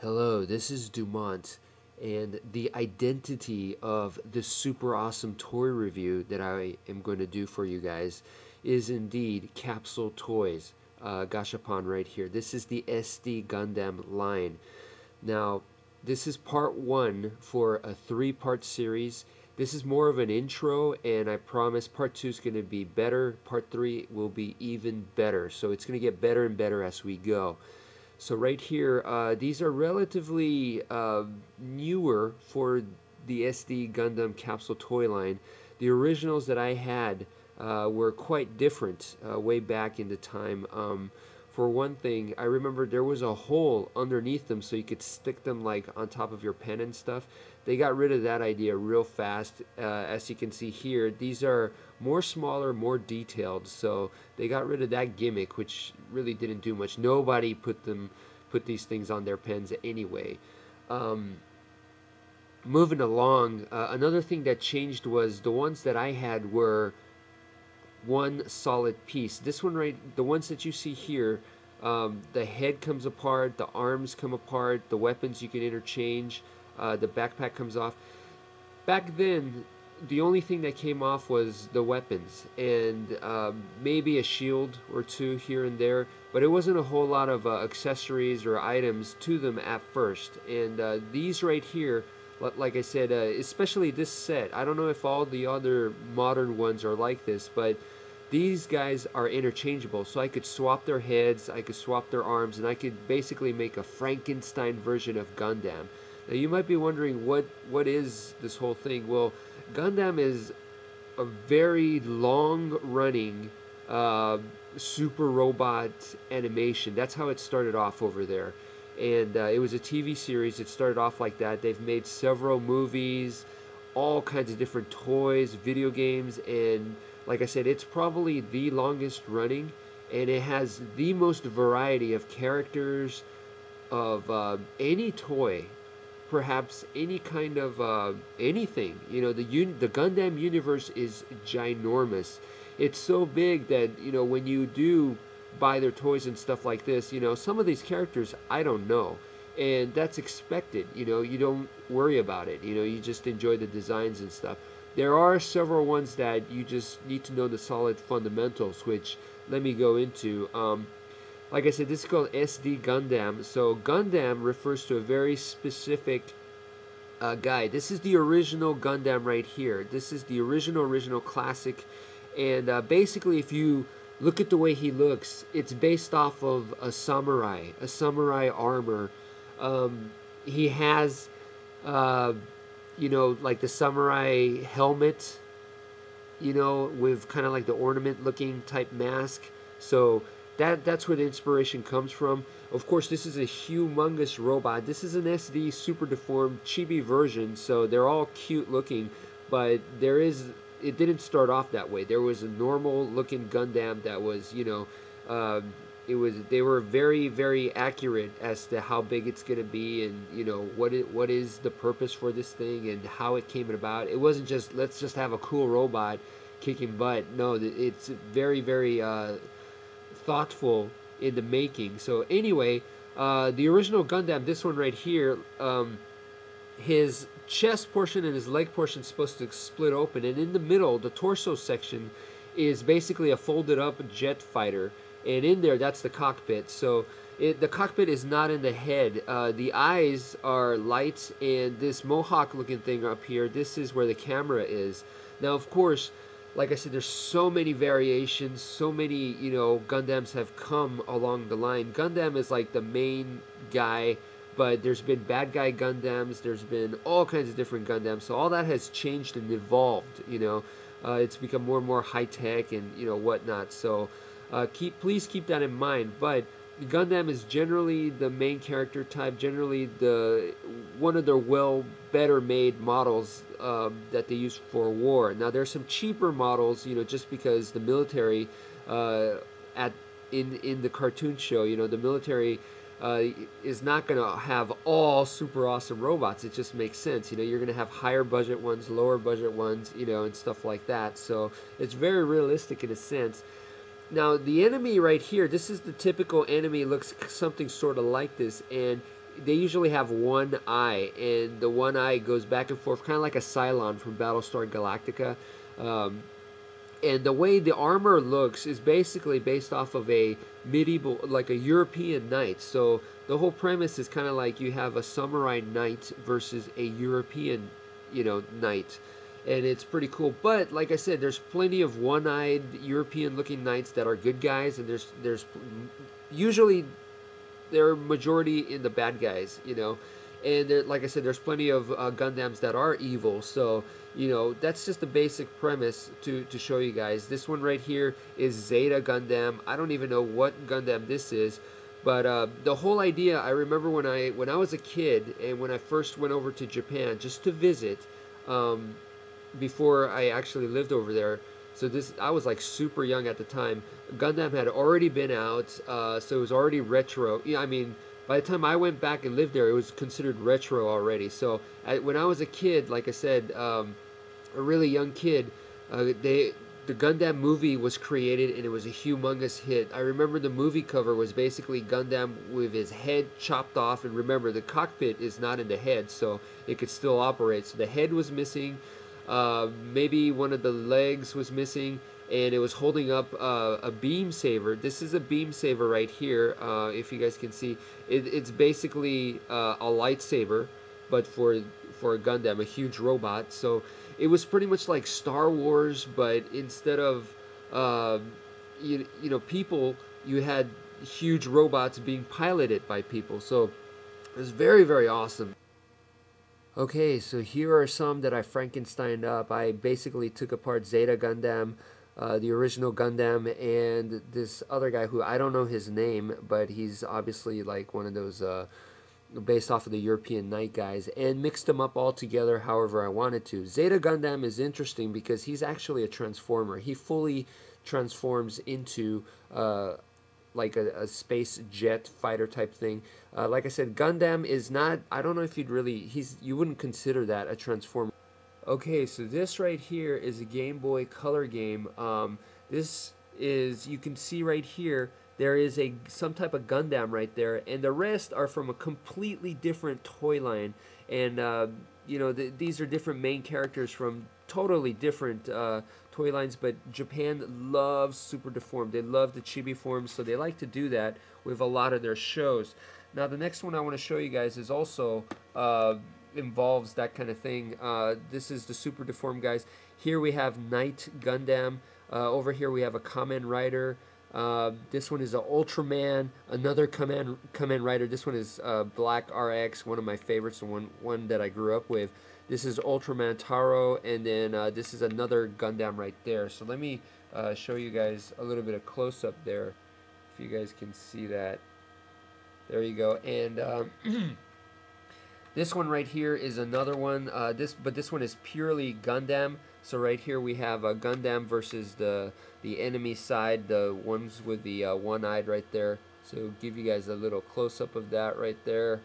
Hello, this is Dumont, and the identity of this super awesome toy review that I am going to do for you guys is indeed Capsule Toys, Gashapon right here. This is the SD Gundam line. Now, this is part one for a three-part series. This is more of an intro, and I promise part two is going to be better. Part three will be even better. So it's going to get better and better as we go. So right here, these are relatively newer for the SD Gundam Capsule toy line. The originals that I had were quite different way back in the time. For one thing, I remember there was a hole underneath them so you could stick them like on top of your pen and stuff. They got rid of that idea real fast. As you can see here, these are more smaller, more detailed, so they got rid of that gimmick, which really didn't do much. Nobody put these things on their pens anyway. Moving along, another thing that changed was the ones that I had were one solid piece. This one right, the ones that you see here, the head comes apart, the arms come apart, the weapons you can interchange, the backpack comes off. Back then, the only thing that came off was the weapons and maybe a shield or two here and there, but it wasn't a whole lot of accessories or items to them at first. And these right here, like I said, especially this set, I don't know if all the other modern ones are like this, but these guys are interchangeable, so I could swap their heads, I could swap their arms, and I could basically make a Frankenstein version of Gundam. Now you might be wondering, what is this whole thing? Well, Gundam is a very long-running super robot animation. That's how it started off over there. And it was a TV series. It started off like that. They've made several movies, all kinds of different toys, video games, and like I said, it's probably the longest running, and it has the most variety of characters of any toy, perhaps any kind of anything. You know, the Gundam universe is ginormous. It's so big that, you know, when you do buy their toys and stuff like this, you know, some of these characters I don't know, and that's expected. You know, you don't worry about it. You know, you just enjoy the designs and stuff. There are several ones that you just need to know the solid fundamentals, which let me go into. Like I said, this is called SD Gundam. So Gundam refers to a very specific guy. This is the original Gundam right here. This is the original classic. And basically, if you look at the way he looks, it's based off of a samurai armor. He has, you know, like the samurai helmet, you know, with kind of like the ornament looking type mask. So that's where the inspiration comes from. Of course, this is a humongous robot. This is an SD super deformed chibi version, so they're all cute looking, but it didn't start off that way. There was a normal looking Gundam that was, you know, they were very, very accurate as to how big it's going to be, and you know what is the purpose for this thing and how it came about. It wasn't just, let's just have a cool robot kicking butt. No, it's very, very thoughtful in the making. So anyway, the original Gundam, this one right here, his chest portion and his leg portion is supposed to split open, and in the middle, the torso section is basically a folded up jet fighter, and in there, that's the cockpit. So the cockpit is not in the head. The eyes are lights, and this mohawk looking thing up here, this is where the camera is. Now, of course, like I said, there's so many variations, so many, you know, Gundams have come along the line. Gundam is like the main guy, but there's been bad guy Gundams, there's been all kinds of different Gundams, so all that has changed and evolved, you know. It's become more and more high-tech and, you know, whatnot, so please keep that in mind. But Gundam is generally the main character type, generally one of their better made models that they use for war. Now there's some cheaper models, you know, just because the military in the cartoon show, you know, the military is not going to have all super awesome robots. It just makes sense. You know, you're going to have higher budget ones, lower budget ones, you know, and stuff like that. So it's very realistic in a sense. Now, the enemy right here, this is the typical enemy, looks something sort of like this, and they usually have one eye, and the one eye goes back and forth, kind of like a Cylon from Battlestar Galactica. Um, and the way the armor looks is basically based off of a medieval, like a European knight. So the whole premise is kind of like you have a samurai knight versus a European, knight, and it's pretty cool. But like I said, there's plenty of one-eyed European-looking knights that are good guys, and there's usually they're majority in the bad guys, and there, like I said, there's plenty of Gundams that are evil. So that's just the basic premise to show you guys. This one right here is Zeta Gundam. I don't even know what Gundam this is, but the whole idea, I remember when I was a kid and when I first went over to Japan just to visit, before I actually lived over there. So I was like super young at the time. Gundam had already been out, so it was already retro. Yeah, I mean, by the time I went back and lived there, it was considered retro already. So when I was a kid, like I said, a really young kid, the Gundam movie was created, and it was a humongous hit. I remember the movie cover was basically Gundam with his head chopped off, and remember, the cockpit is not in the head, so it could still operate. So the head was missing, maybe one of the legs was missing, and it was holding up a beam saber. This is a beam saber right here, if you guys can see. It's basically a lightsaber, but for a Gundam, a huge robot. So it was pretty much like Star Wars, but instead of people, you had huge robots being piloted by people. So it was very, very awesome. Okay, so here are some that I Frankensteined up. I basically took apart Zeta Gundam, the original Gundam, and this other guy who I don't know his name, but he's obviously like one of those based off of the European Knight guys, and mixed them up all together however I wanted to. Zeta Gundam is interesting because he's actually a transformer. He fully transforms into like a space jet fighter type thing. Like I said, Gundam is not, I don't know if you wouldn't consider that a transformer. Okay, so this right here is a Game Boy Color game. This is, you can see right here, there is some type of Gundam right there, and the rest are from a completely different toy line. And these are different main characters from totally different toy lines, but Japan loves Super Deformed. They love the chibi forms, so they like to do that with a lot of their shows. Now the next one I want to show you guys is also involves that kind of thing. This is the Super Deformed guys. Here we have Knight Gundam. Over here we have a Kamen Rider. This one is an Ultraman, another Kamen Rider. This one is Black RX, one of my favorites, and one that I grew up with. This is Ultraman Taro, and then this is another Gundam right there. So let me show you guys a little bit of close-up there, if you guys can see that. There you go. And this one right here is another one. But this one is purely Gundam. So right here we have a Gundam versus the enemy side, the ones with the one-eyed right there. So give you guys a little close-up of that right there.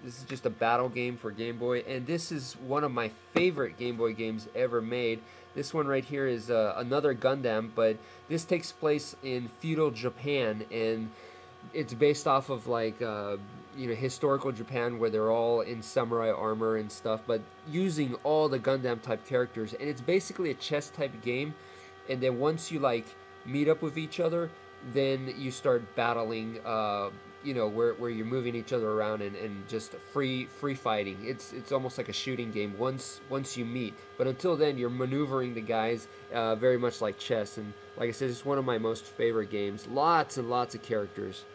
This is just a battle game for Game Boy, and this is one of my favorite Game Boy games ever made. This one right here is another Gundam, but this takes place in feudal Japan, and it's based off of like historical Japan, where they're all in samurai armor and stuff, but using all the Gundam type characters. And it's basically a chess type game, and then once you like meet up with each other, then you start battling, where you're moving each other around and just free fighting. It's almost like a shooting game once you meet, but until then you're maneuvering the guys, very much like chess. And like I said, it's one of my most favorite games. Lots and lots of characters.